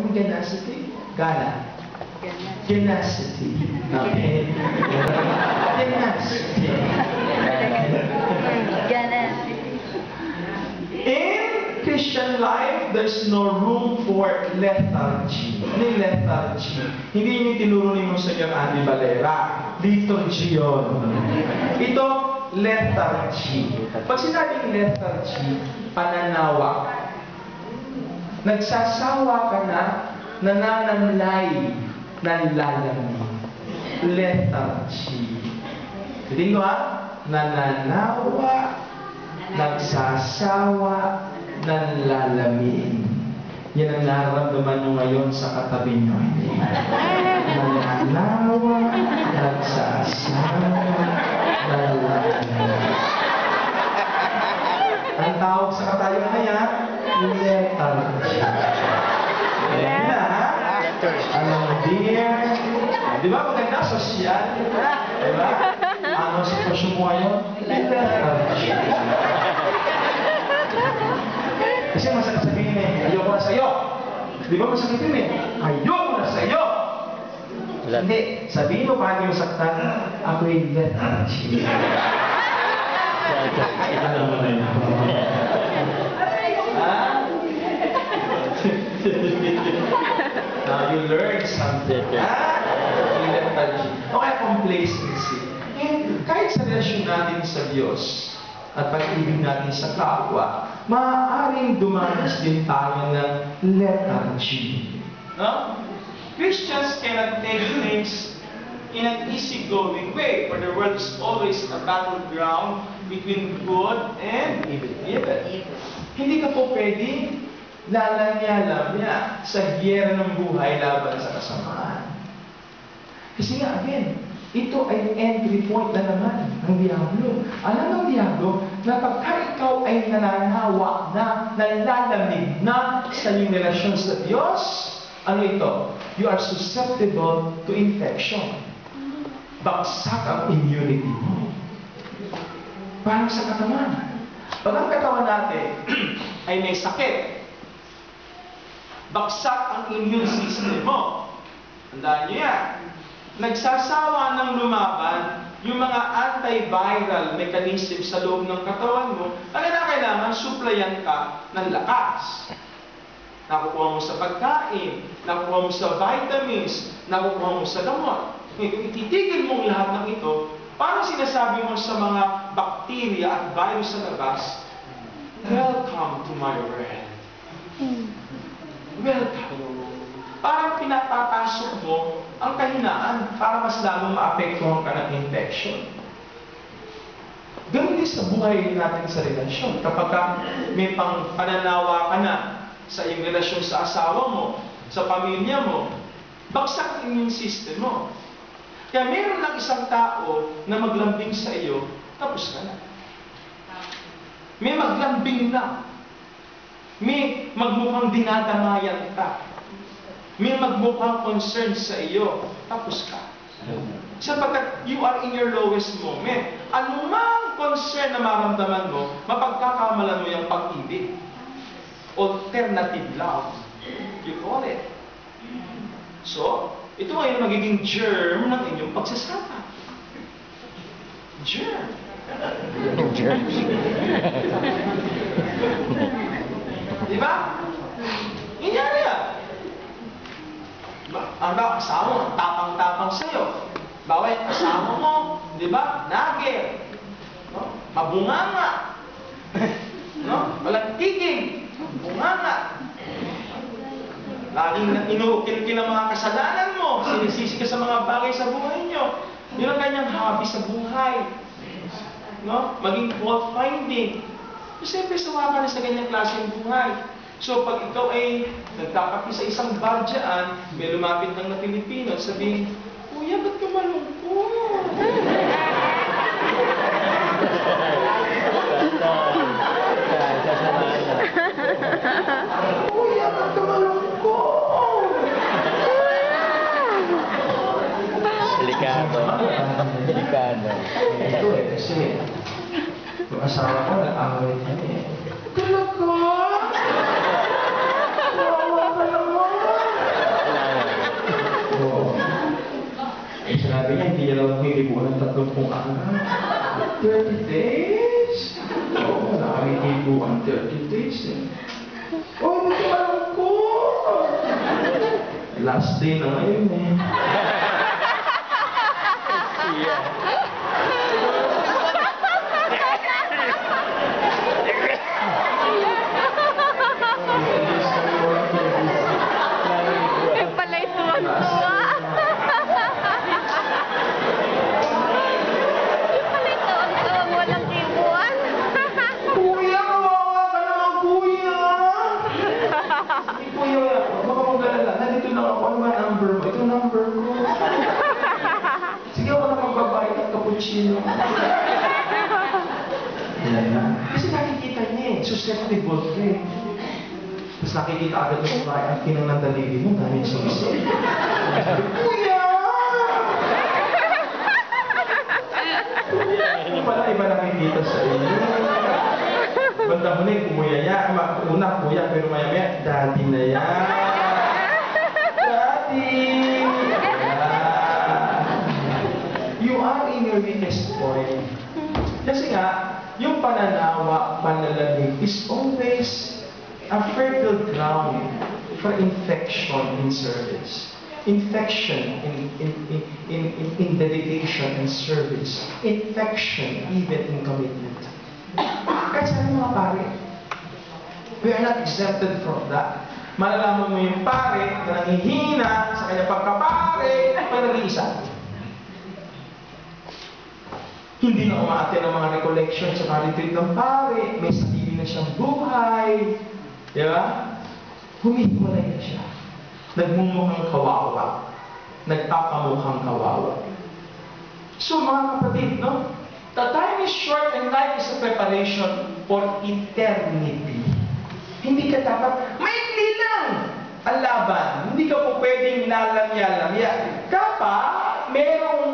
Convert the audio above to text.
Anong ganacity? Gana. Ganacity. Okay. Ganacity. In Christian life, there's no room for lethargy. Ano yung lethargy? Hindi yung tinuro ni Monsignor Andy Valera. Liturgy yun. Ito, lethargy. Pag sinabing lethargy, pananawa. Nagsasawa ka na, nananamlay, nanlalamig. Lethargy. Hindi ko nananawa, nagsasawa, nanlalamig. Yan ang nararamdaman nyo ngayon sa katabi nyo. Nananawa, nagsasawa, nanlalamig. Ang tawag sa katayo na yan, lethargy. Ayan na, ha? Ano, dear? Di ba maganda? Sosyal? Di ba? Ano sitwasyon mo ngayon? Lethargy. Kasi masakit sabihin ayoko na sa'yo. Di ba masakit yun ayoko na sa'yo. Hindi, sabihin mo paano yung saktan, ako'y lethargy. Alam mo na yun. Now you learn something. Lethargy. Okay, complacency. And kahit sa relasyon natin sa Diyos at pag-ibig natin sa kapwa, maaaring dumanas din tayo ng lethargy. No? Christians cannot take things in an easygoing way, for the world is always a battleground between good and evil. Hindi ka po pwede lalamya-lamya sa giyera ng buhay laban sa kasamaan. Kasi nga, again, ito ay entry point na naman ng Diablo. Alam ng Diablo na pagka ikaw ay nananawa na, nalalamig na sa iyong relasyon sa Diyos, ano ito? You are susceptible to infection. Bagsak ang immunity mo. Parang sa katawan. Pag ang katawan natin ay may sakit, bagsak ang immune system mo. Tandaan niyo yan. Nagsasawa ng lumaban yung mga antiviral mechanism sa loob ng katawan mo na kailangan supplyan ka ng lakas. Nakukuha mo sa pagkain, nakukuha mo sa vitamins, nakukuha mo sa gamot. Kung ititigil mong lahat ng ito, parang sinasabi mo sa mga bakterya at virus sa labas, welcome to my world. Welcome. Parang pinapapasok mo ang kahinaan para mas lalong maapektuhan ka ng infection. Ganun din sa buhay natin sa relasyon. Kapag may pananawa ka na sa iyong relasyon sa asawa mo, sa pamilya mo, bagsak ang immune system mo. Kaya meron lang isang tao na maglambing sa iyo, tapos ka na. May maglambing lang. May magmukhang dinadamayan ka. May magmukhang concern sa iyo, tapos ka. Sapagkat you are in your lowest moment. Anumang concern na maramdaman mo, mapagkakamalan mo yung pag-ibig. Alternative love. You call it. So, ito ngayon magiging germ ng inyong pagsasama. Germ. Germ. Diba? Inyari yan. Ano ba, kasama mo, tapang-tapang sa'yo. Bawa yung kasama mo, di ba? Nagir. No? Mabunganga. No? Walang tigil. Bunganga. Laging kinukil ang mga kasalanan mo. Sinisisi ka sa mga bagay sa buhay nyo. Yun ang kanyang hobby sa buhay. No? Maging fault finding. Siyempre, sawa ka na sa ganyang klaseng buhay. So, pag ikaw ay nagkakapi sa isang bar dyan, may lumapit lang na Pilipino at sabihin, Kuya, ba't ka malungkot? Kuya, ba't ka malungkot? Delikado. Delikado. Ito kasi yung asawa ko nag-away kami. Talaga? Kawawa ka naman. mahirap humihibuan ng 30 araw. 30 days? Oo, wala kami hibuan 30 days eh. Oh, hindi ko alam ko. Last day na ngayon eh. Yung pala'y tuwang-tuwa. Yung pala'y tuwang-tuwa, walang hibuan. Kuya, kawawa ka naman, kuya! Hindi, kuya, baka mag-alala. Nandito lang ako. Ano ba number mo? Ito number ko. Sige, ako na magbabayad ng cappuccino. Yan na. Kasi nakikita niya eh. Susceptible ka eh. Tapos nakikita agad ng babae, ang kinang ng daliri mo, daming sumisip. Kuya! Ano pala iba nakikita sa inyo? Banda mo na yung kuya niya. Una, kuya, pero maya-maya, daddy na yan. Daddy! You are in your weakest point. Kasi nga, yung pananawa, panlalamig is always a fertile ground for infection in service. Infection in dedication and service. Infection even in commitment. Kahit saan mga pare, we are not exempted from that. Malalaman mo yung pare na nangihina sa kanya pagkapare pag nag-iisa. Hindi na umaate ng mga recollection sa retreat ng pare, may sarili na siyang buhay. Di ba? Humihiwalay na siya. Nagmumukhang kawawa. Nagpapamukhang kawawa. So mga kapatid, no? The time is short and life is a preparation for eternity. Hindi ka dapat, maikli lang ang laban. Hindi ka po pwedeng lalamya-lamya. Dapat, merong